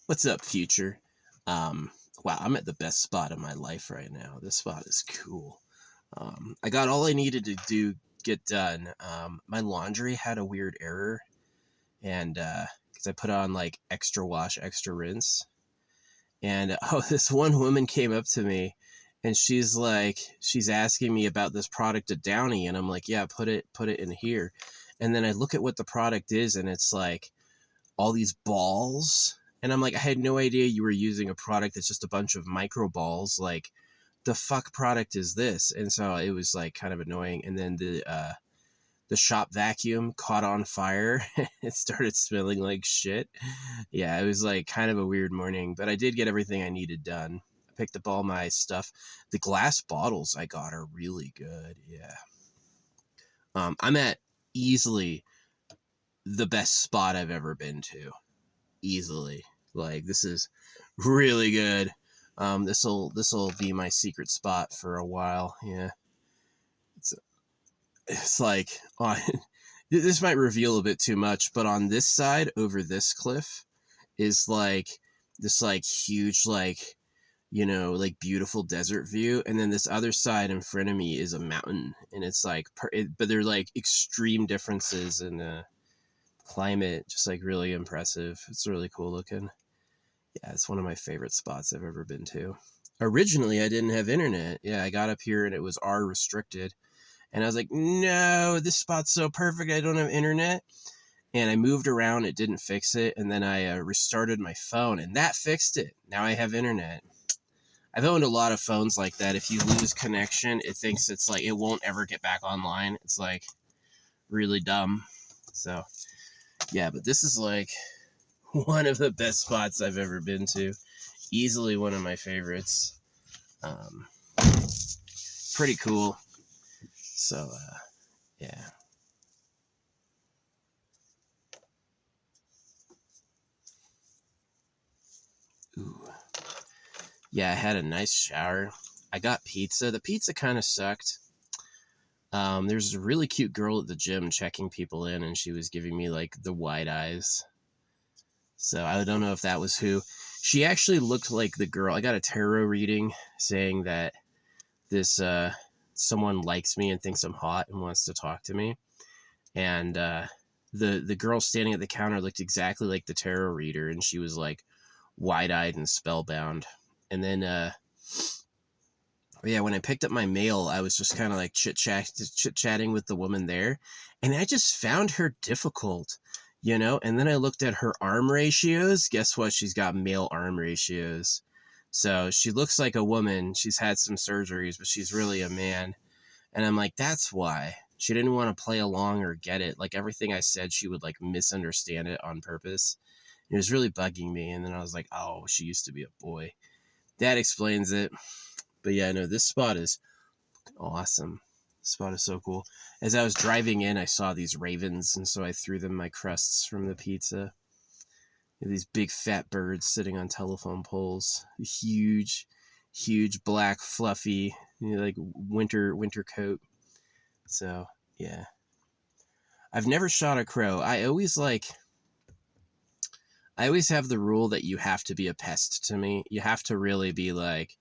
What's up, future? Um, wow, I'm at the best spot in my life right now. This spot is cool. I got all I needed to get done. My laundry had a weird error, and because I put on like extra wash, extra rinse, and this one woman came up to me, and she's asking me about this product at Downy, and I'm like, yeah, put it in here, and then I look at what the product is, and it's like all these balls. And I'm like, I had no idea you were using a product that's just a bunch of micro balls. Like, the fuck product is this? And so it was like kind of annoying. And then the shop vacuum caught on fire. It started smelling like shit. Yeah, it was like kind of a weird morning, but I did get everything I needed done. I picked up all my stuff. The glass bottles I got are really good. Yeah. I'm at easily the best spot I've ever been to. Easily. Like, this is really good. This'll be my secret spot for a while. Yeah, it's it's like on this might reveal a bit too much, but on this side over this cliff is like this like huge like like beautiful desert view, and then this other side in front of me is a mountain, and it's like but they're like extreme differences in climate, just like really impressive. It's really cool looking. Yeah, it's one of my favorite spots I've ever been to. Originally, I didn't have internet. Yeah, I got up here and it was R restricted. And I was like, no, this spot's so perfect. I don't have internet. And I moved around. It didn't fix it. And then I restarted my phone and that fixed it. Now I have internet. I've owned a lot of phones like that. If you lose connection, it thinks it's like it won't ever get back online. It's like really dumb. So, yeah, but this is like one of the best spots I've ever been to. Easily one of my favorites. Um, Pretty cool. So, yeah. Ooh. Yeah, I had a nice shower. I got pizza. The pizza kind of sucked. There's a really cute girl at the gym checking people in, and she was giving me like the wide eyes. So I don't know if that was who. She actually looked like the girl. I got a tarot reading saying that this someone likes me and thinks I'm hot and wants to talk to me. And the girl standing at the counter looked exactly like the tarot reader, and she was like wide-eyed and spellbound. And then yeah, when I picked up my mail, I was just kind of like chit-chatting with the woman there, and I just found her difficult, and then I looked at her arm ratios. Guess what? She's got male arm ratios. So she looks like a woman. She's had some surgeries, but she's really a man. And I'm like, that's why. She didn't want to play along or get it. Like, everything I said, she would like misunderstand it on purpose. It was really bugging me. And then I was like, oh, she used to be a boy. That explains it. But yeah, no, this spot is awesome. This spot is so cool. As I was driving in, I saw these ravens, and so I threw them my crusts from the pizza. These big fat birds sitting on telephone poles. Huge, huge black fluffy, like winter coat. So yeah, I've never shot a crow. I always have the rule that you have to be a pest to me. You have to really be like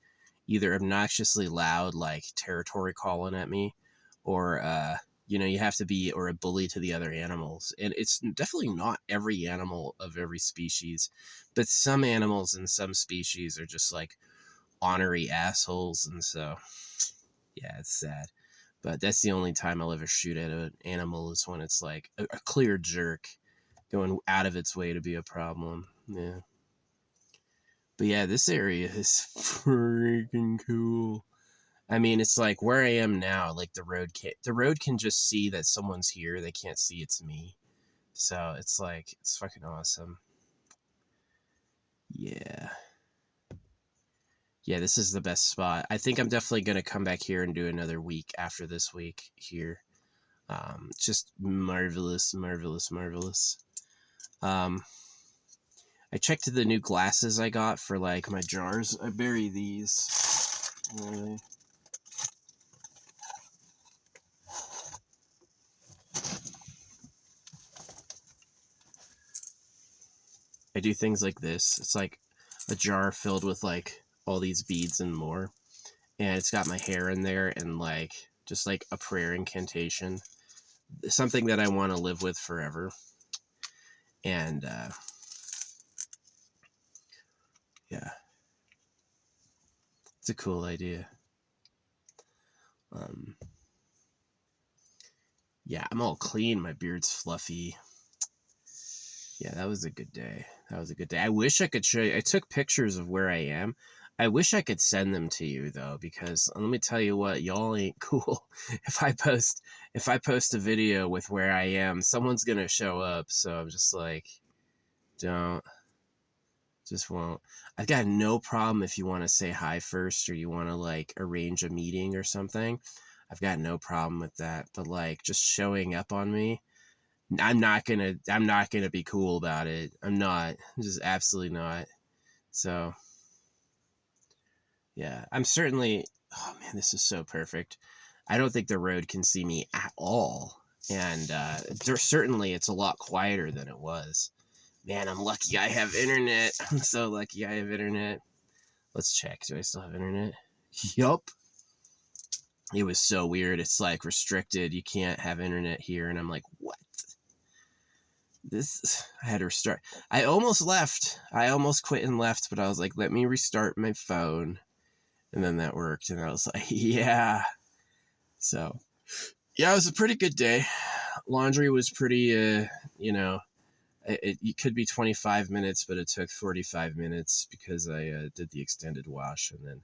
either obnoxiously loud, like territory calling at me, or you have to be or a bully to the other animals. And it's definitely not every animal of every species, but some animals and some species are just like ornery assholes, and so yeah, it's sad. But that's the only time I'll ever shoot at an animal is when it's like a clear jerk going out of its way to be a problem. Yeah. But yeah, this area is freaking cool. I mean, it's like where I am now, like the road can just see that someone's here. They can't see it's me. So it's like it's fucking awesome. Yeah. Yeah, this is the best spot. I think I'm definitely gonna come back here and do another week after this week here. It's just marvelous, marvelous, marvelous. Um, I checked the new glasses I got for like my jars. I bury these. I do things like this. It's like a jar filled with like all these beads and more. And it's got my hair in there and like just like a prayer incantation. Something that I want to live with forever. And yeah, it's a cool idea. Yeah, I'm all clean. My beard's fluffy. Yeah, that was a good day. That was a good day. I wish I could show you. I took pictures of where I am. I wish I could send them to you though, because let me tell you what, y'all ain't cool. If I post a video with where I am, someone's gonna show up. So I'm just like, don't, just won't. I've got no problem if you want to say hi first or you want to like arrange a meeting or something. I've got no problem with that. But like just showing up on me, I'm not gonna be cool about it. I'm not. Just absolutely not. So yeah, I'm certainly, oh man, this is so perfect. I don't think the road can see me at all. And certainly it's a lot quieter than it was. Man, I'm lucky I have internet. I'm so lucky I have internet. Let's check. Do I still have internet? Yup. It was so weird. It's like restricted. You can't have internet here. And I'm like, what? I had to restart. I almost left. I almost quit and left, but I was like, let me restart my phone. And then that worked. And I was like, yeah. So, yeah, it was a pretty good day. Laundry was pretty, it could be 25 minutes, but it took 45 minutes because I did the extended wash. And then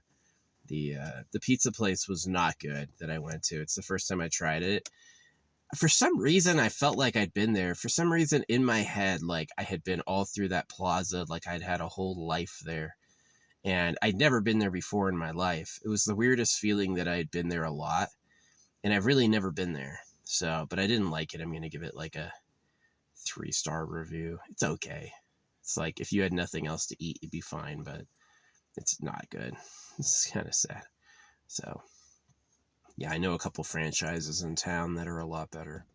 the pizza place was not good that I went to. It's the first time I tried it. For some reason, I felt like I'd been there. For some reason, in my head, like I had been all through that plaza, like I'd had a whole life there. And I'd never been there before in my life. It was the weirdest feeling that I had been there a lot. And I've really never been there. So, but I didn't like it. I'm going to give it like a 3-star review. It's okay. It's like if you had nothing else to eat, you'd be fine, but it's not good. It's kind of sad. So, yeah, I know a couple franchises in town that are a lot better.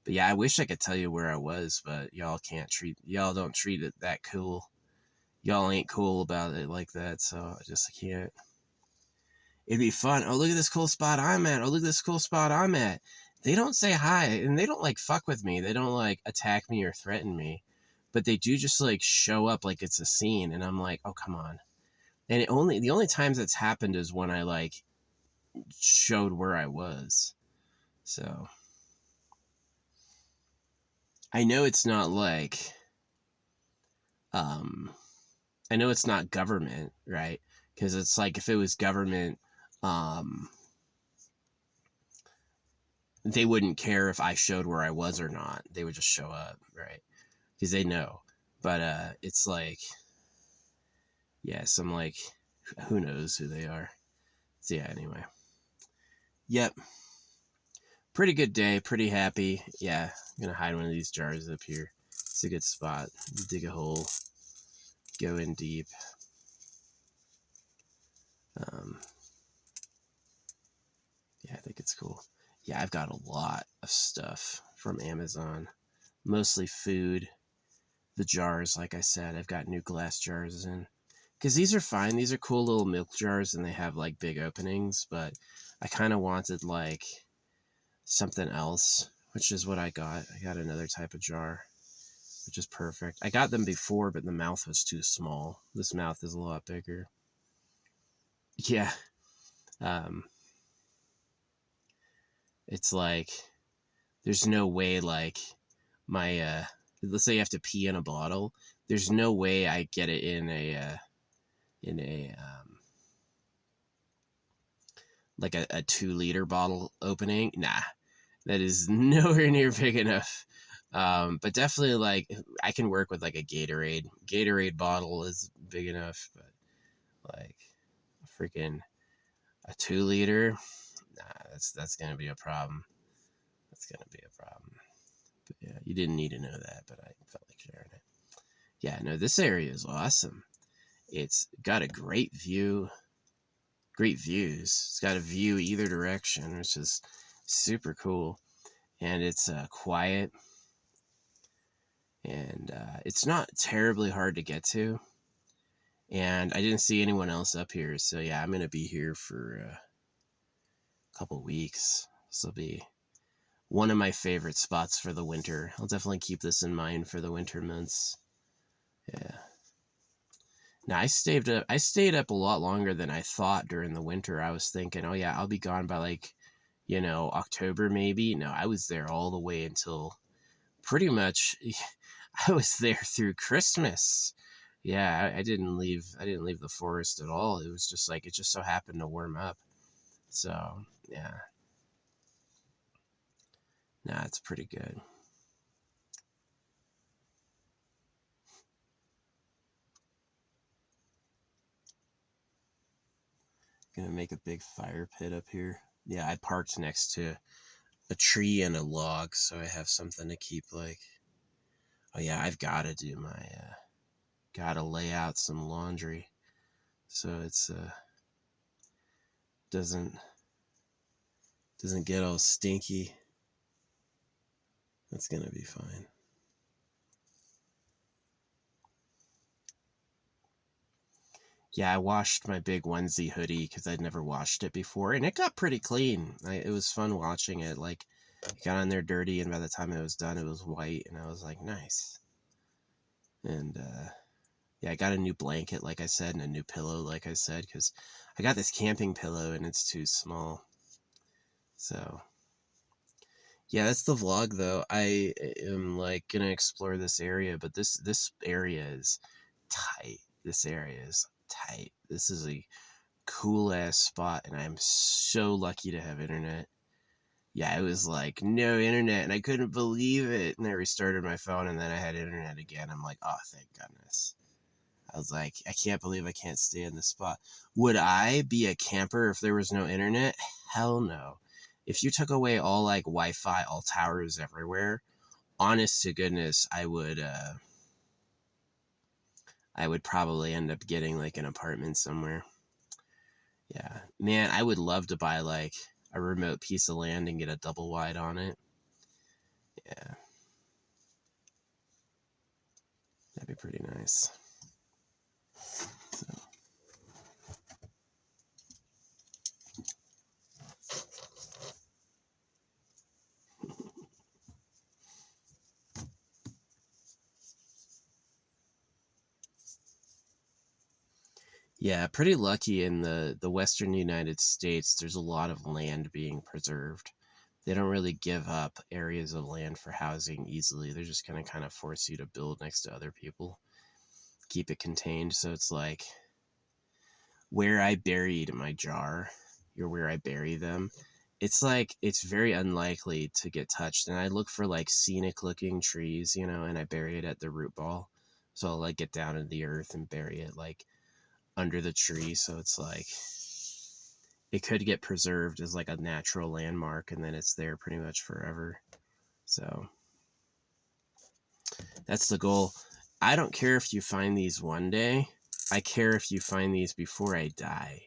But yeah, I wish I could tell you where I was, but y'all don't treat it that cool. Y'all ain't cool about it like that, so I just can't. It'd be fun. Oh, look at this cool spot I'm at. Oh, look at this cool spot I'm at. They don't say hi, and they don't like fuck with me. They don't like attack me or threaten me, but they do just like show up like it's a scene, and I'm like, oh, come on. And the only times that's happened is when I like showed where I was. So I know it's not like, I know it's not government, right? Because it's like if it was government, they wouldn't care if I showed where I was or not. They would just show up, right? Because they know. But it's like, yeah, some like, who knows who they are. So yeah, anyway. Yep. Pretty good day. Pretty happy. Yeah, I'm going to hide one of these jars up here. It's a good spot. Dig a hole. Go in deep. Yeah, I think it's cool. Yeah, I've got a lot of stuff from Amazon. Mostly food. The jars, like I said, I've got new glass jars in. Because these are fine. These are cool little milk jars and they have like big openings. But I kind of wanted like something else, which is what I got. I got another type of jar, which is perfect. I got them before, but the mouth was too small. This mouth is a lot bigger. Yeah. It's like, there's no way like my, let's say you have to pee in a bottle. There's no way I get it in a like a 2-liter bottle opening. Nah, that is nowhere near big enough. But definitely like I can work with like a Gatorade bottle is big enough, but like freaking a 2-liter, nah, that's gonna be a problem. That's gonna be a problem. But yeah, you didn't need to know that, but I felt like sharing it. Yeah, no, this area is awesome. It's got a great view, great views. It's got a view either direction, which is super cool. And it's quiet. and it's not terribly hard to get to. And I didn't see anyone else up here, so yeah, I'm gonna be here for a couple weeks. This will be one of my favorite spots for the winter. I'll definitely keep this in mind for the winter months. Yeah. Now I stayed up a lot longer than I thought during the winter. I was thinking, oh yeah, I'll be gone by like, October maybe. No, I was there all the way until pretty much I was there through Christmas. Yeah, I didn't leave. I didn't leave the forest at all. It was just like it just so happened to warm up. So yeah, nah, it's pretty good. Gonna make a big fire pit up here. Yeah, I parked next to a tree and a log, so I have something to keep like. Oh yeah, I've got to do my. Got to lay out some laundry, so it's doesn't doesn't get all stinky. That's gonna be fine. Yeah, I washed my big onesie hoodie because I'd never washed it before, and it got pretty clean. It was fun watching it. Like, it got on there dirty, and by the time it was done, it was white, and I was like, nice. And yeah, I got a new blanket, like I said, and a new pillow, like I said, because I got this camping pillow, and it's too small. So yeah, that's the vlog though. I am like gonna explore this area, but this area is tight. This area is tight. This is a cool ass spot, and I'm so lucky to have internet. Yeah, it was like no internet, and I couldn't believe it. And I restarted my phone, and then I had internet again. I'm like, oh, thank goodness. I was like, I can't believe I can't stay in this spot. Would I be a camper if there was no internet? Hell no. If you took away all like Wi-Fi, all towers everywhere, honest to goodness, I would probably end up getting like an apartment somewhere. Yeah. Man, I would love to buy like a remote piece of land and get a double wide on it. Yeah. That'd be pretty nice. So. Yeah, pretty lucky in the western United States. There's a lot of land being preserved. They don't really give up areas of land for housing easily. They're just going to kind of force you to build next to other people, keep it contained. So it's like where I buried my jar, or where I bury them, it's like it's very unlikely to get touched. And I look for like scenic looking trees, and I bury it at the root ball. So I'll like get down in the earth and bury it like under the tree. So it's like it could get preserved as like a natural landmark, and then it's there pretty much forever. So that's the goal. I don't care if you find these one day. I care if you find these before I die.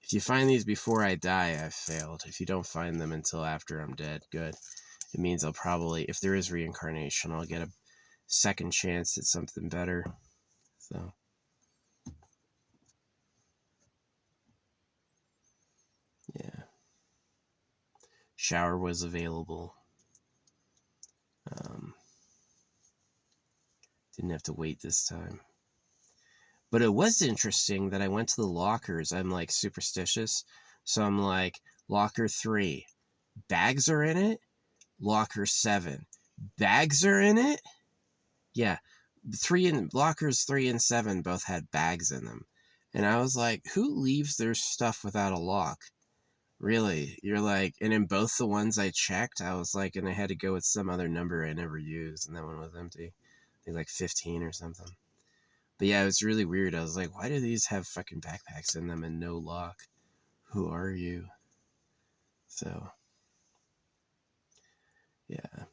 If you find these before I die, I've failed. If you don't find them until after I'm dead, good. It means I'll probably, if there is reincarnation, I'll get a second chance at something better. So, yeah. Shower was available. Didn't have to wait this time. But it was interesting that I went to the lockers. I'm like superstitious. So I'm like, locker 3, bags are in it. Locker 7, bags are in it. Yeah, lockers 3 and 7 both had bags in them. And I was like, who leaves their stuff without a lock? Really? You're like, and in both the ones I checked, I was like, and I had to go with some other number I never used, and that one was empty. I think like 15 or something. But yeah, it was really weird. I was like, why do these have fucking backpacks in them and no lock? Who are you? So, yeah.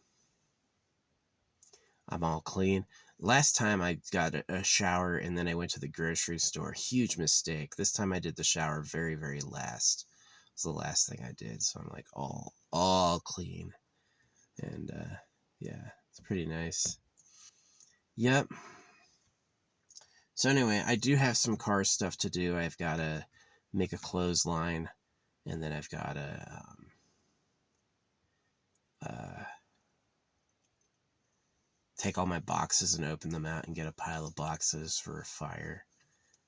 I'm all clean. Last time I got a shower and then I went to the grocery store. Huge mistake. This time I did the shower very, very last. It was the last thing I did. So I'm like all clean. And yeah, it's pretty nice. Yep. So anyway, I do have some car stuff to do. I've got to make a clothesline, and then I've got to uh, take all my boxes and open them out and get a pile of boxes for a fire.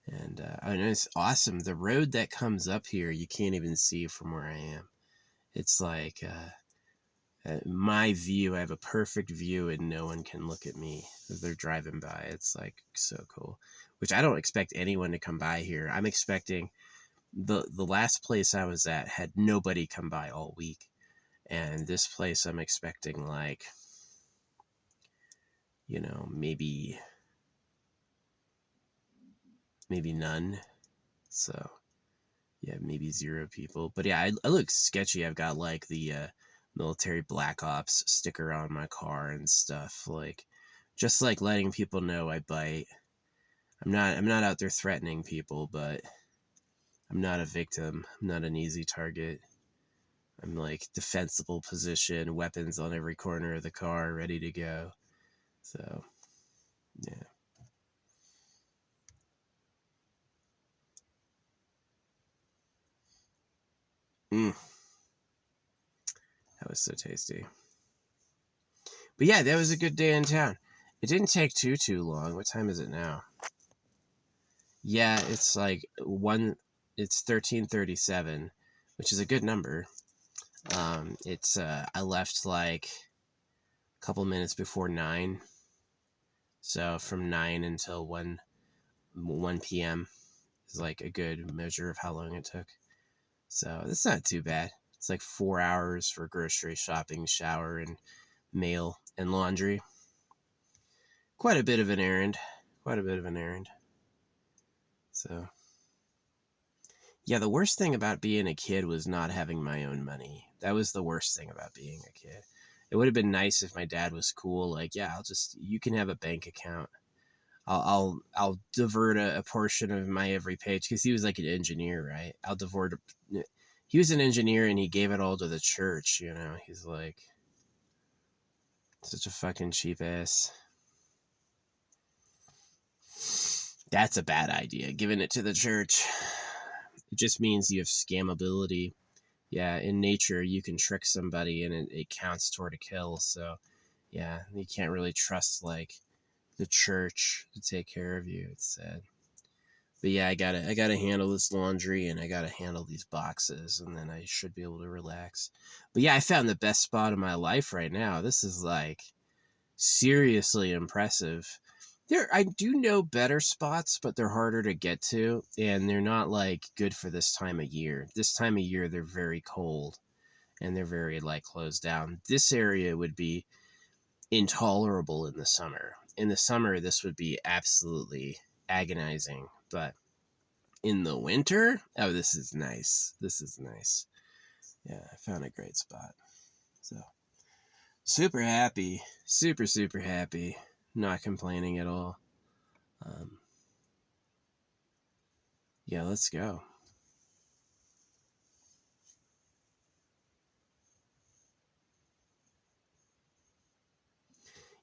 And I mean, it's awesome. The road that comes up here, you can't even see from where I am. It's like my view. I have a perfect view, and no one can look at me as they're driving by. It's like so cool. Which I don't expect anyone to come by here. I'm expecting the last place I was at had nobody come by all week, and this place I'm expecting like, maybe none. So yeah, maybe 0 people. But yeah, I look sketchy. I've got like the military Black Ops sticker on my car and stuff. Like, just like letting people know I bite. I'm not out there threatening people, but I'm not a victim. I'm not an easy target. I'm like defensible position, weapons on every corner of the car, ready to go. So yeah. Mm, that was so tasty. But yeah, that was a good day in town. It didn't take too long. What time is it now? Yeah, it's like it's 13:37, which is a good number. It's I left like a couple minutes before 9. So from 9 until 1 p.m. is like a good measure of how long it took. So that's not too bad. It's like 4 hours for grocery shopping, shower, and mail and laundry. Quite a bit of an errand. Quite a bit of an errand. So yeah, the worst thing about being a kid was not having my own money. That was the worst thing about being a kid. It would have been nice if my dad was cool. Like, yeah, you can have a bank account. I'll divert a portion of my every page, because he was like an engineer, right? He was an engineer and he gave it all to the church. He's like such a fucking cheap ass. That's a bad idea. Giving it to the church. It just means you have scammability. Yeah, in nature, you can trick somebody and it counts toward a kill. So, yeah, you can't really trust, like, the church to take care of you. It's sad. But yeah, I gotta handle this laundry and I gotta handle these boxes, and then I should be able to relax. But yeah, I found the best spot of my life right now. This is like seriously impressive. I do know better spots, but they're harder to get to, and they're not like good for this time of year. This time of year, they're very cold and they're very like closed down. This area would be intolerable in the summer. In the summer, this would be absolutely agonizing, but in the winter, oh, this is nice. This is nice. Yeah, I found a great spot. So super happy, super happy. Not complaining at all. Um, yeah, let's go.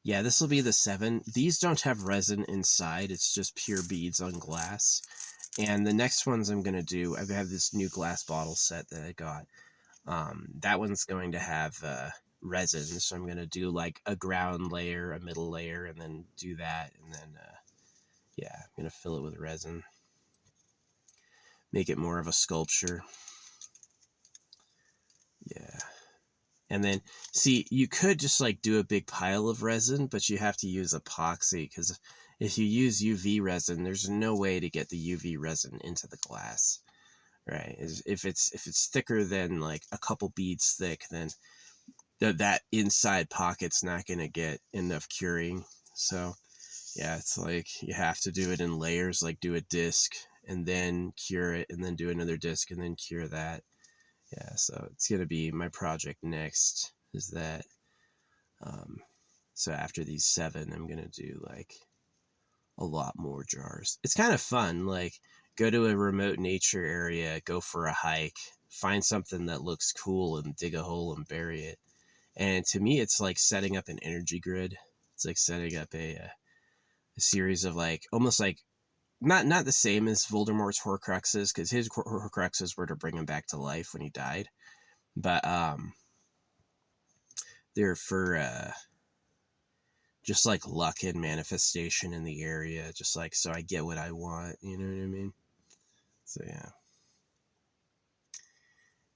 Yeah, this will be the 7. These don't have resin inside. It's just pure beads on glass. And the next ones I'm going to do, I have this new glass bottle set that I got. That one's going to have resin. So I'm going to do like a ground layer, a middle layer, and then do that. And then, yeah, I'm going to fill it with resin. Make it more of a sculpture. Yeah. And then, see, you could just like do a big pile of resin, but you have to use epoxy, because if you use UV resin, there's no way to get the UV resin into the glass, right? If it's thicker than like a couple beads thick, then that inside pocket's not going to get enough curing. So yeah, it's like you have to do it in layers, like do a disc and then cure it, and then do another disc and then cure that. Yeah, so it's going to be my project next, is that. So after these 7, I'm going to do like a lot more jars. It's kind of fun. Like, go to a remote nature area, go for a hike, find something that looks cool and dig a hole and bury it. And to me, it's like setting up an energy grid. It's like setting up a series of like almost like not the same as Voldemort's Horcruxes, because his Horcruxes were to bring him back to life when he died, but they're for just like luck and manifestation in the area, just like so I get what I want, you know what I mean? So yeah.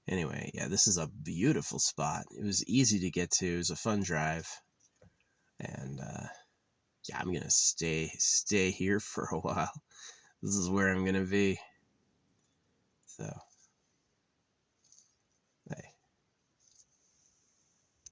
Anyway, yeah, this is a beautiful spot. It was easy to get to. It was a fun drive, and yeah, I'm gonna stay here for a while. This is where I'm gonna be. So